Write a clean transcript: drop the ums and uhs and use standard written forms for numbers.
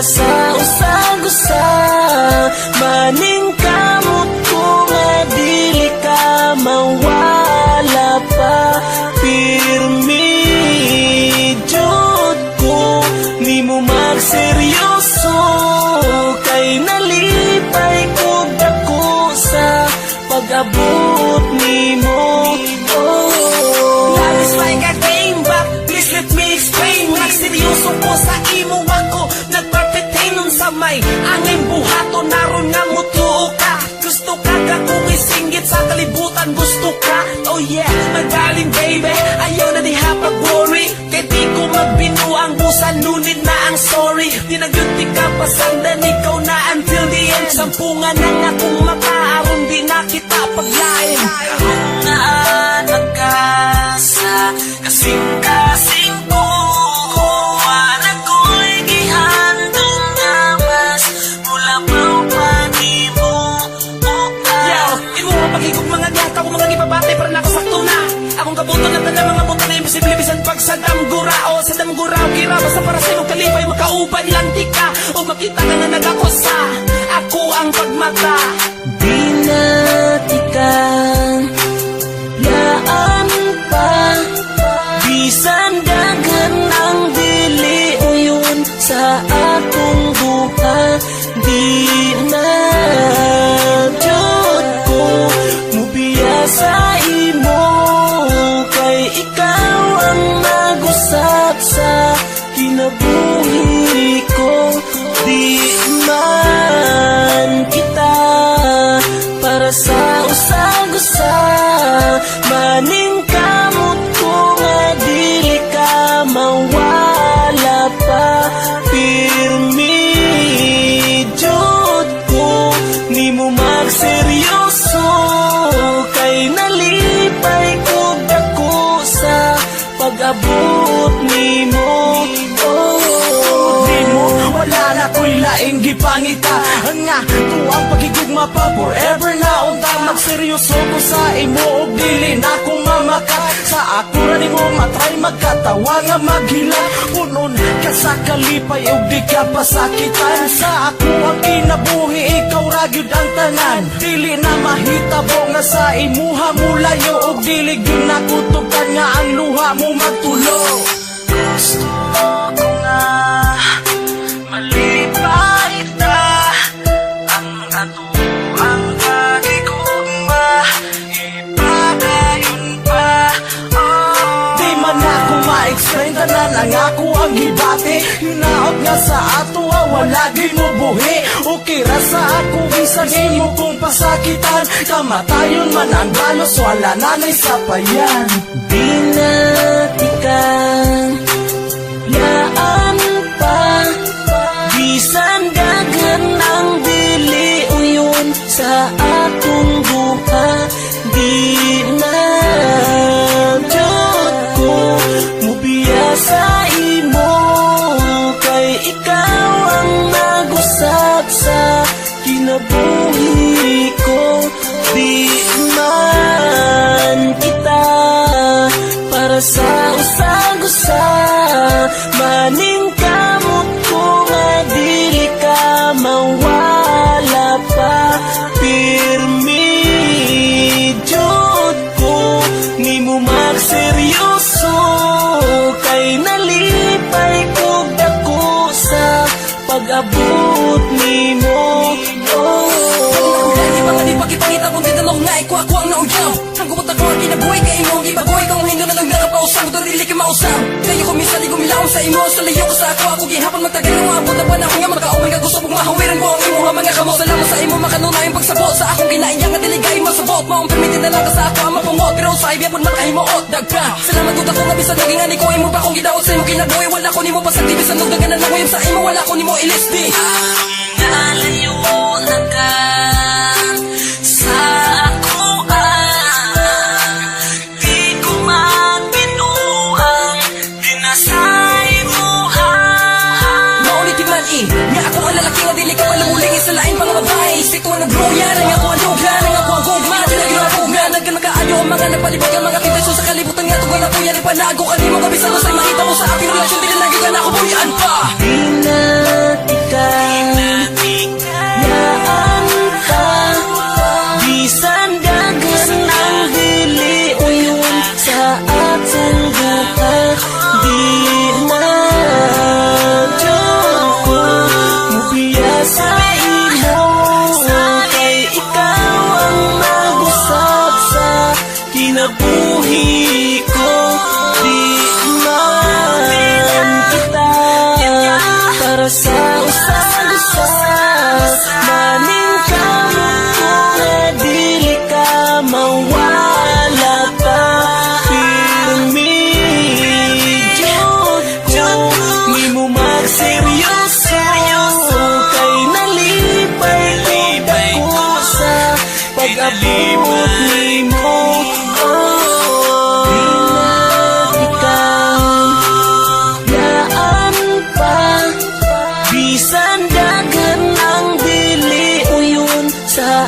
para sa usag-usa. Maning kamot ko nga dili ka mawala pa. Pirmi jud ko nimo magseryoso, kay nalipay ko dako sa pag-abot nimo. Love is like a game back, please let me explain. Magseryoso ko sa imo ako, nagperpetain nun sa may angin buhato, naroon nga mutuo ka. Gusto ka kung isinggit sa kalibutan, gusto ka. Oh yeah, my darling baby, ayaw na di hapag-worry, kay di ko magbinuang busan, nunit na ang sorry. Di nagyunti ka pasandan, ikaw na until the end. Sampungan na nga kung makaaron, di na kita paglain. Kung naanak ka sa kasing-kasing ko, wala ko'y gihandong nga mas mula pang panimo o ka. Yo, imo nga pag-higog mga gata ko mga gipabate para nakasakto na. Akong kabuto na tanan mga buto na imposible bisan pag sa damgura o sa damgura o kira basta para sa imong kalipay makauban lang di ka o makita ka na nagakosa. Ako ang pagmata. Di natikan yaan pa, bisan daghan ang dili uyon sa akong buha. Di na jud ko mubiya sa imo, kay ikaw ang nag-usap sa kinabuhi ko. Di man kita para sa usag-usa, maning kamot ko nga dili ka mawala pa. Pirmi jud ko nimo magseryoso, kay nalipay ko dako sa pag-abot nimo. Wala na ko'y laing gipangita nga tuang pagigugma pa forever na unta. Magseryoso ko sa imo og dili na ko mamaka. Sa ako ra nimo matry magkatawa nga maghila. Punon ka sa kalipay og di ka pasakitan. Sa ako ang kinabuhi ikaw ra gyud ang tanan. Dili na mahitabo nga sa imuha mulayo og dili gyud nakutukan nga ang luha mo magtulo. Gusto ko nga malipay ta ang ato ang pagigugma, ipagayon pa. Di man ako ma-explain tanan ang ako ang gibati. Hinaot nga sa ato wala di mo buhi. Okay ra sa ako bisan imo kong pasakitan. Kamatayon man ang balos wala nanay sa payan. Di natikan yaan pa, bisan daghan ang dili uyon sa akong buha. Di na jud ko mubiya sa imo, kay ikaw ang nag-usap sa kinabuhi ko. Di man kita para sa usag-usa, maning kamot ko nga dili ka mawala pa. Pirmi jud ko nimo magseryoso, kay nalipay ko dako sa pag-abot nimo. Lagi ba di pagkipangita kung tinanong nga ako ang nauyaw. Ang kumot ako ang kinabuhi kay imo ang ibagoy. Kung hindi na lang nakapausang ito dili ka mausang. Kayo ko minsan di gumilaw sa imo. Sa layo ko sa ako gihapon magtagal ng abot na panahon nga magkaumay ka gusto mong mahawiran mo ang imo nga mga kamot. Salamat sa imo makanunay ang pagsabot sa akong kinaiyang at diligay masabot mo ang permitin na lang ka sa ako ang mapamot. Pero sa ibiyapon makahimuot dagpa. Salamat ko ako nga bisan naging ani ko imo pa kung gidaot sa imo kinabuhi. Wala ko nimo pasagdi bisan nagdagan na nanguyab sa imo. Wala ko nimo ilisdi. Ang nalayo na ka sa ako di ko magbinuang dinasay buha. Maulit man nga ako ang lalaki nga dili ka malamuling sa lain mga babae. Sito ang nag-groya nang ako ang lugla nang ako ang gugma. Tinagirapo nga nagkanakaanyo ang mga napalibot ang mga tindaso sa kalibutan nga tuway na puya ni panago ka nimo kabisa mo sa'y makita mo sa aking relasyon. Di na lagi ka na ako buyaan pa. Di na tika para sa usag-usag. Maning kamuha, dili ka mawala pa. Pirmidyo ni mo magseryoso, kay nalipay ko sa pag-abot ni mo. Yaan pa, bisan dagan ang dili uyon sa